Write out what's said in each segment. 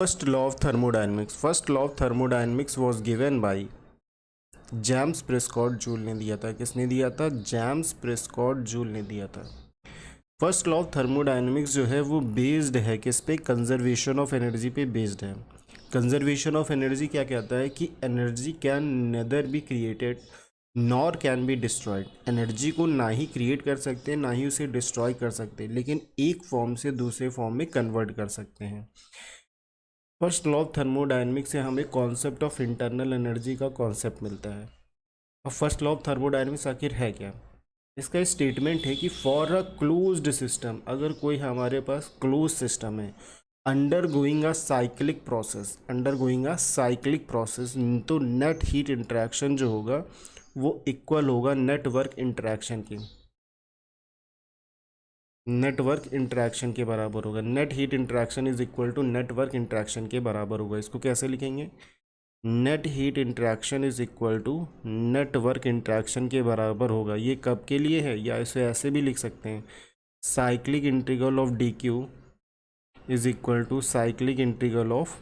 First law of thermodynamics. First law of thermodynamics was given by James Prescott joule ने दिया था। किसने दिया था? जेम्स प्रेस्कॉट जूल ने दिया था। फर्स्ट लॉ ऑफ थर्मोडायनेमिक्स जो है वो बेस्ड है किस पे? कंजर्वेशन ऑफ एनर्जी पे बेस्ड है। कंजर्वेशन ऑफ एनर्जी क्या कहता है कि energy can nether be created nor can be destroyed. Energy को ना ही क्रिएट कर सकते हैं ना ही उसे डिस्ट्रॉय कर सकते, लेकिन एक फॉर्म से दूसरे फॉर्म में कन्वर्ट कर सकते हैं। फर्स्ट लॉ ऑफ थर्मोडायनेमिक्स से हमें कॉन्सेप्ट ऑफ इंटरनल एनर्जी का कॉन्सेप्ट मिलता है। अब फर्स्ट लॉ ऑफ थर्मोडायनेमिक्स आखिर है क्या? इसका स्टेटमेंट है कि फॉर अ क्लोज्ड सिस्टम, अगर कोई हमारे पास क्लोज सिस्टम है, अंडरगोइंग अ साइक्लिक प्रोसेस, तो नेट हीट इंटरेक्शन जो होगा वो इक्वल होगा नेटवर्क इंटरेक्शन के बराबर होगा। Net heat interaction is equal to network interaction के बराबर होगा। इसको कैसे लिखेंगे? Net heat interaction is equal to network interaction के बराबर होगा। ये कब के लिए है? या इसे ऐसे भी लिख सकते हैं, cyclic integral of D Q is equal to cyclic integral of,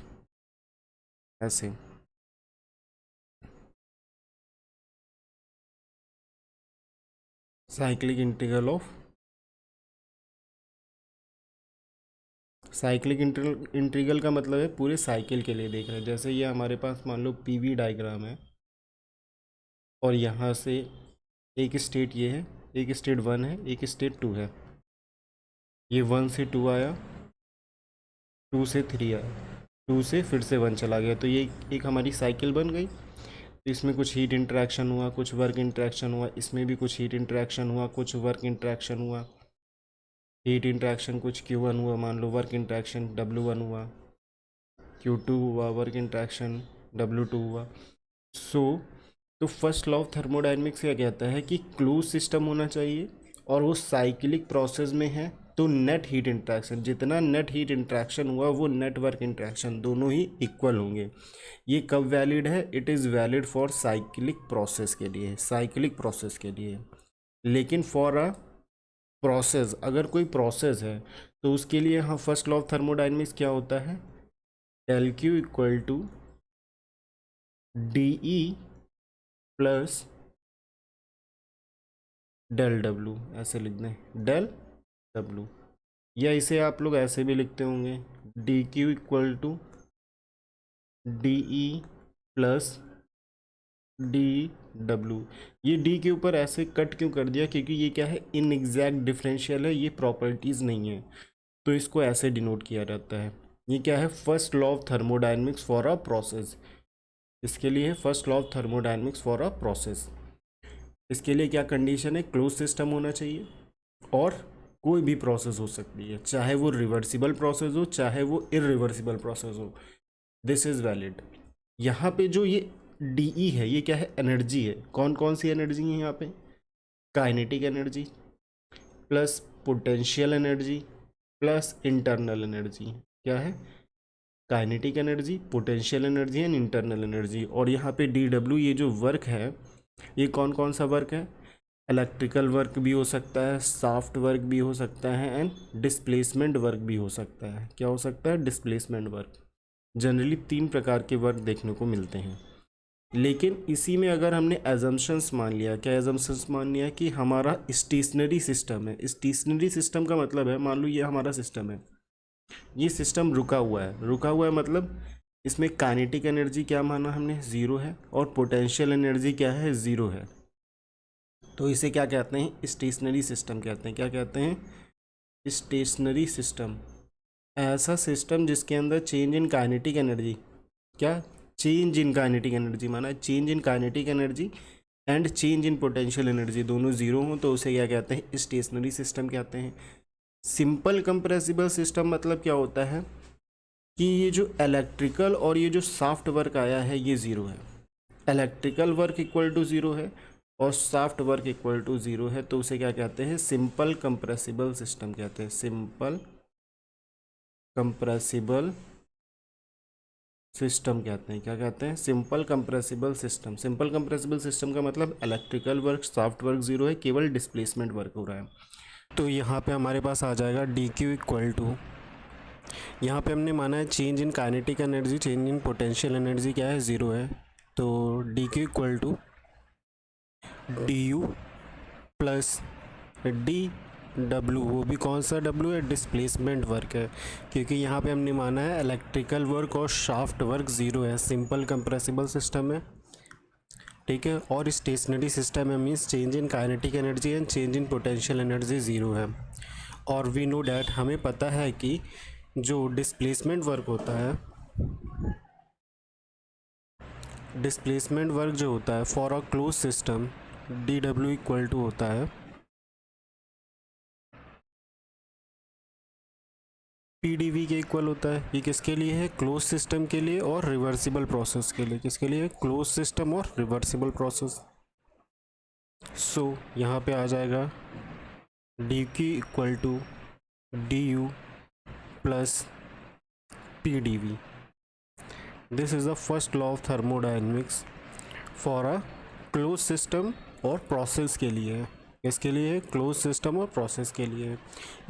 ऐसे साइक्लिक इंटीग्रल का मतलब है पूरे साइकिल के लिए देख रहे हैं। जैसे ये हमारे पास मान लो पीवी डायग्राम है और यहाँ से एक स्टेट ये है, एक स्टेट 1 है, एक स्टेट 2 है। ये 1 से 2 आया, 2 से 3 आया, 2 से फिर से 1 चला गया, तो ये एक हमारी साइकिल बन गई। तो इसमें कुछ हीट इंटरेक्शन हुआ, कुछ वर्क इंटरेक्शन हुआ, इसमें भी कुछ हीट इंटरेक्शन हुआ, कुछ वर्क इंटरेक्शन हुआ। हीट इंटरेक्शन कुछ Q1 हुआ, मान लो वर्क इंटरेक्शन W1 हुआ, Q2 हुआ, वर्क इंटरेक्शन W2 हुआ। तो फर्स्ट लॉ ऑफ थर्मोडायनेमिक्स क्या कहता है कि क्लोज सिस्टम होना चाहिए और वो साइक्लिक प्रोसेस में है, तो नेट हीट इंटरेक्शन, जितना नेट हीट इंटरेक्शन हुआ वो नेटवर्क इंटरेक्शन दोनों ही इक्वल होंगे। ये कब वैलिड है? It is valid for cyclic process के लिए। लेकिन फॉर अ प्रोसेस, अगर कोई प्रोसेस है तो उसके लिए हाँ फर्स्ट लॉ ऑफ थर्मोडायनेमिक्स क्या होता है? Del Q equal to D E plus del W, ऐसे लिख दें, डेल डब्लू। या इसे आप लोग ऐसे भी लिखते होंगे, D Q equal to D E plus D W. ये डी के ऊपर ऐसे कट क्यों कर दिया? क्योंकि ये क्या है, इनएग्जैक्ट डिफरेंशियल है, ये प्रॉपर्टीज़ नहीं है, तो इसको ऐसे डिनोट किया जाता है। ये क्या है? First law of thermodynamics for a process. इसके लिए है first law of thermodynamics for a process. इसके लिए क्या कंडीशन है? क्लोज सिस्टम होना चाहिए और कोई भी प्रोसेस हो सकती है, चाहे वो रिवर्सिबल प्रोसेस हो चाहे वो इरिवर्सिबल प्रोसेस हो, दिस इज़ वैलिड। यहाँ पे जो ये डी ई है ये क्या है? एनर्जी है। कौन कौन सी एनर्जी है यहाँ पे? Kinetic energy plus potential energy plus internal energy. क्या है? Kinetic energy, potential energy and internal energy. और यहाँ पे डी डब्ल्यू, ये जो वर्क है ये कौन कौन सा वर्क है? इलेक्ट्रिकल वर्क भी हो सकता है, सॉफ्ट वर्क भी हो सकता है एंड डिस्प्लेसमेंट वर्क भी हो सकता है। क्या हो सकता है? Displacement work. जनरली 3 प्रकार के वर्क देखने को मिलते हैं। लेकिन इसी में अगर हमने एजम्पशंस मान लिया, क्या एजम्पशंस मान लिया कि हमारा स्टेशनरी सिस्टम है। स्टेशनरी सिस्टम का मतलब है, मान लो ये हमारा सिस्टम है, ये सिस्टम रुका हुआ है मतलब इसमें काइनेटिक एनर्जी क्या माना हमने? 0 है, और पोटेंशियल एनर्जी क्या है? 0 है। तो इसे क्या कहते हैं? स्टेशनरी सिस्टम कहते हैं। क्या कहते हैं? Stationery system. ऐसा सिस्टम जिसके अंदर चेंज इन काइनेटिक एनर्जी, क्या चेंज इन काइनेटिक एनर्जी माना है, change in kinetic energy and change in potential energy दोनों 0 हों, तो उसे क्या कहते हैं? स्टेशनरी सिस्टम कहते हैं। सिंपल कंप्रेसिबल सिस्टम मतलब क्या होता है कि ये जो इलेक्ट्रिकल और ये जो सॉफ्ट वर्क आया है ये 0 है। इलेक्ट्रिकल वर्क इक्वल टू 0 है और सॉफ्ट वर्क इक्वल टू 0 है, तो उसे क्या कहते हैं? सिंपल कंप्रेसिबल सिस्टम कहते हैं। सिंपल कंप्रेसिबल सिस्टम कहते हैं। क्या कहते हैं? Simple compressible system. Simple compressible system का मतलब इलेक्ट्रिकल वर्क सॉफ्ट वर्क 0 है, केवल डिस्प्लेसमेंट वर्क हो रहा है। तो यहाँ पे हमारे पास आ जाएगा डी क्यू इक्वल टू यहाँ पे हमने माना है change in kinetic energy, change in potential energy क्या है, ज़ीरो है। तो D Q equal to D U plus D W, वो भी कौन सा डब्लू है, डिस्प्लेसमेंट वर्क है, क्योंकि यहाँ पे हमने माना है इलेक्ट्रिकल वर्क और शाफ्ट वर्क ज़ीरो है, सिंपल कंप्रेसिबल सिस्टम है, ठीक है। और स्टेशनरी सिस्टम है, means change in kinetic energy and change in potential energy zero है। और वी नो डैट, हमें पता है कि जो डिस्प्लेसमेंट वर्क होता है, डिस्प्लेसमेंट वर्क जो होता है for a close system, D W equal to होता है पी डी वी के इक्वल होता है। ये किसके लिए है, क्लोज सिस्टम के लिए और रिवर्सिबल प्रोसेस के लिए। किसके लिए, क्लोज सिस्टम और रिवर्सिबल प्रोसेस। सो यहाँ पे आ जाएगा D Q equal to D U plus P D V. This is the first law of thermodynamics for a close system और प्रोसेस के लिए है। इसके लिए क्लोज सिस्टम और प्रोसेस के लिए।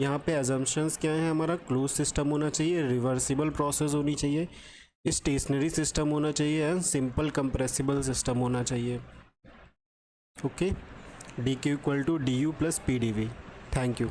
यहाँ पे अजम्पशंस क्या है, हमारा क्लोज सिस्टम होना चाहिए, रिवर्सिबल प्रोसेस होनी चाहिए, स्टेशनरी सिस्टम होना चाहिए एंड सिंपल कंप्रेसिबल सिस्टम होना चाहिए। Okay, D Q equal to D U plus P D V. Thank you.